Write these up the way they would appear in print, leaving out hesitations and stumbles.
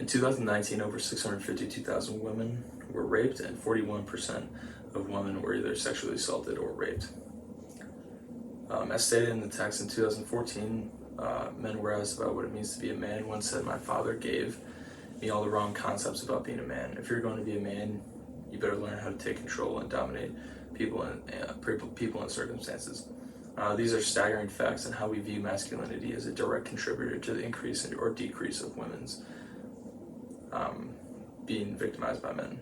In 2019, over 652,000 women were raped, and 41% of women were either sexually assaulted or raped. As stated in the text in 2014, men were asked about what it means to be a man. One said, "My father gave me all the wrong concepts about being a man. If you're going to be a man, you better learn how to take control and dominate people and circumstances." These are staggering facts on how we view masculinity as a direct contributor to the increase or decrease of women's being victimized by men.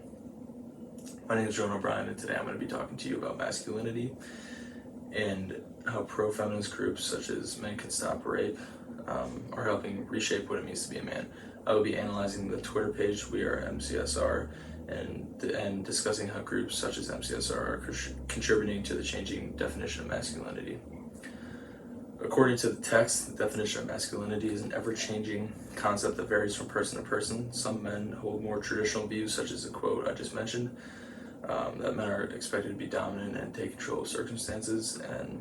My name is Jonah O'Brien, and today I'm going to be talking to you about masculinity and how pro-feminist groups such as Men Can Stop Rape are helping reshape what it means to be a man. I will be analyzing the Twitter page We Are MCSR and discussing how groups such as MCSR are contributing to the changing definition of masculinity. According to the text, the definition of masculinity is an ever-changing concept that varies from person to person. Some men hold more traditional views, such as the quote I just mentioned, that men are expected to be dominant and take control of circumstances, and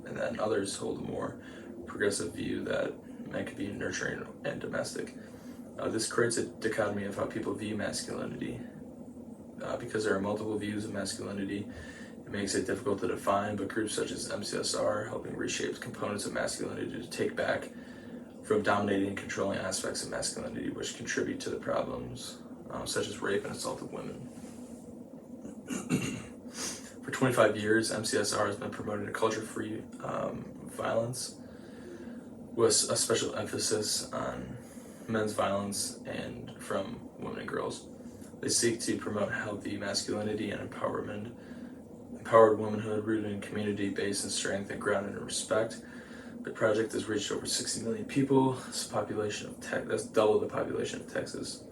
then others hold a more progressive view that men can be nurturing and domestic. This creates a dichotomy of how people view masculinity. Because there are multiple views of masculinity, it makes it difficult to define, but groups such as MCSR are helping reshape components of masculinity to take back from dominating and controlling aspects of masculinity which contribute to the problems such as rape and assault of women. For 25 years, MCSR has been promoting a culture-free violence with a special emphasis on men's violence and from women and girls. They seek to promote healthy masculinity and empowered womanhood rooted in community based in strength and grounded in respect. The project has reached over 60 million people. That's that's double the population of Texas.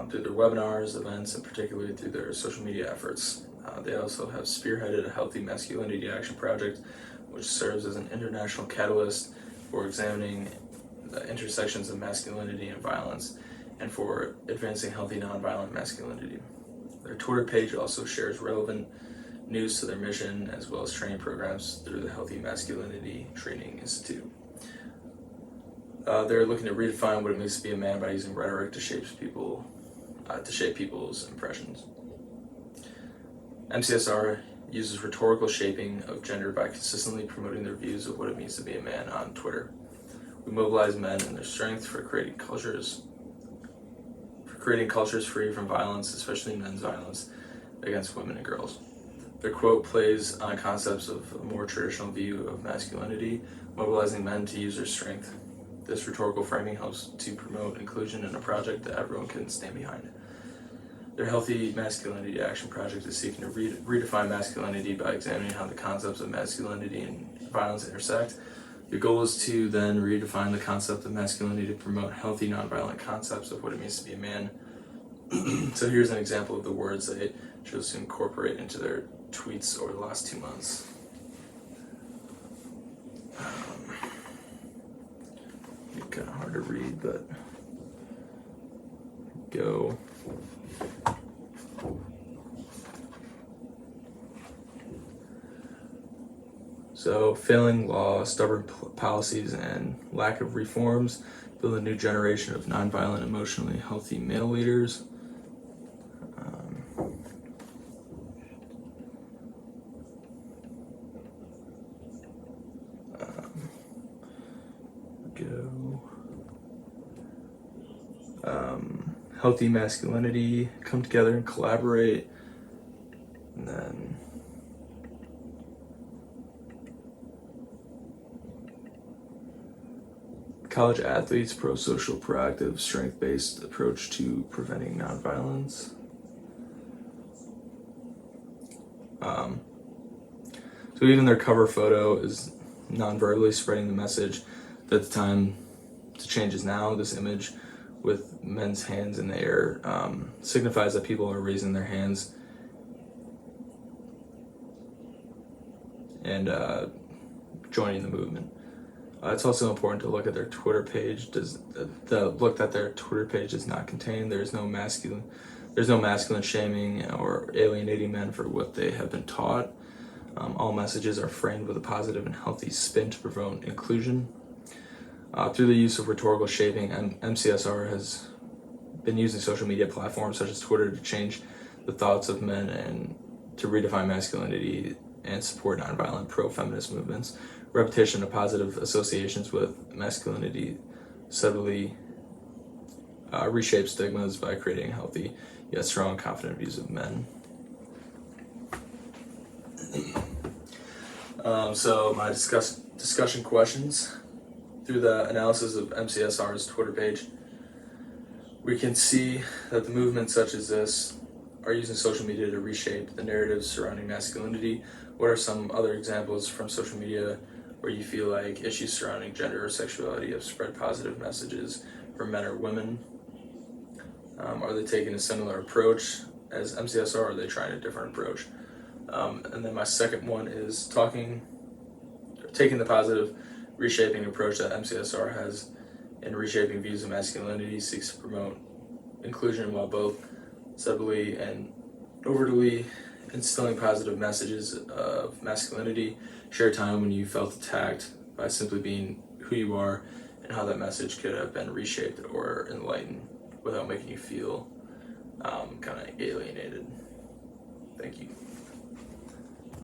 Through their webinars, events, and particularly through their social media efforts. They also have spearheaded a Healthy Masculinity Action Project, which serves as an international catalyst for examining the intersections of masculinity and violence and for advancing healthy nonviolent masculinity. Their Twitter page also shares relevant news to their mission as well as training programs through the Healthy Masculinity Training Institute. They're looking to redefine what it means to be a man by using rhetoric to shape people's impressions. MCSR uses rhetorical shaping of gender by consistently promoting their views of what it means to be a man on Twitter. We mobilize men and their strength for creating cultures free from violence, especially men's violence against women and girls. Their quote plays on concepts of a more traditional view of masculinity, mobilizing men to use their strength. This rhetorical framing helps to promote inclusion in a project that everyone can stand behind. Their Healthy Masculinity Action Project is seeking to redefine masculinity by examining how the concepts of masculinity and violence intersect. The goal is to then redefine the concept of masculinity to promote healthy, nonviolent concepts of what it means to be a man. So here's an example of the words they chose to incorporate into their tweets over the last 2 months. It's kind of hard to read, but go. So, failing law, stubborn policies, and lack of reforms build a new generation of nonviolent, emotionally healthy male leaders. Healthy masculinity, come together and collaborate, and then college athletes, pro-social, proactive, strength-based approach to preventing nonviolence. So even their cover photo is non-verbally spreading the message that the time to change is now. This image with men's hands in the air signifies that people are raising their hands and joining the movement. It's also important to look at their Twitter page. Look that their Twitter page does not contain. There's no masculine shaming or alienating men for what they have been taught. All messages are framed with a positive and healthy spin to promote inclusion. Through the use of rhetorical shaping, MCSR has been using social media platforms such as Twitter to change the thoughts of men and to redefine masculinity and support nonviolent pro-feminist movements. Repetition of positive associations with masculinity subtly reshape stigmas by creating healthy yet strong, confident views of men. So my discussion questions. Through the analysis of MCSR's Twitter page, we can see that the movements such as this are using social media to reshape the narratives surrounding masculinity. What are some other examples from social media where you feel like issues surrounding gender or sexuality have spread positive messages for men or women? Are they taking a similar approach as MCSR, or are they trying a different approach? And then my second one is taking the positive reshaping approach that MCSR has in reshaping views of masculinity, seeks to promote inclusion while both subtly and overtly instilling positive messages of masculinity. Share a time when you felt attacked by simply being who you are, and how that message could have been reshaped or enlightened without making you feel kind of alienated. Thank you.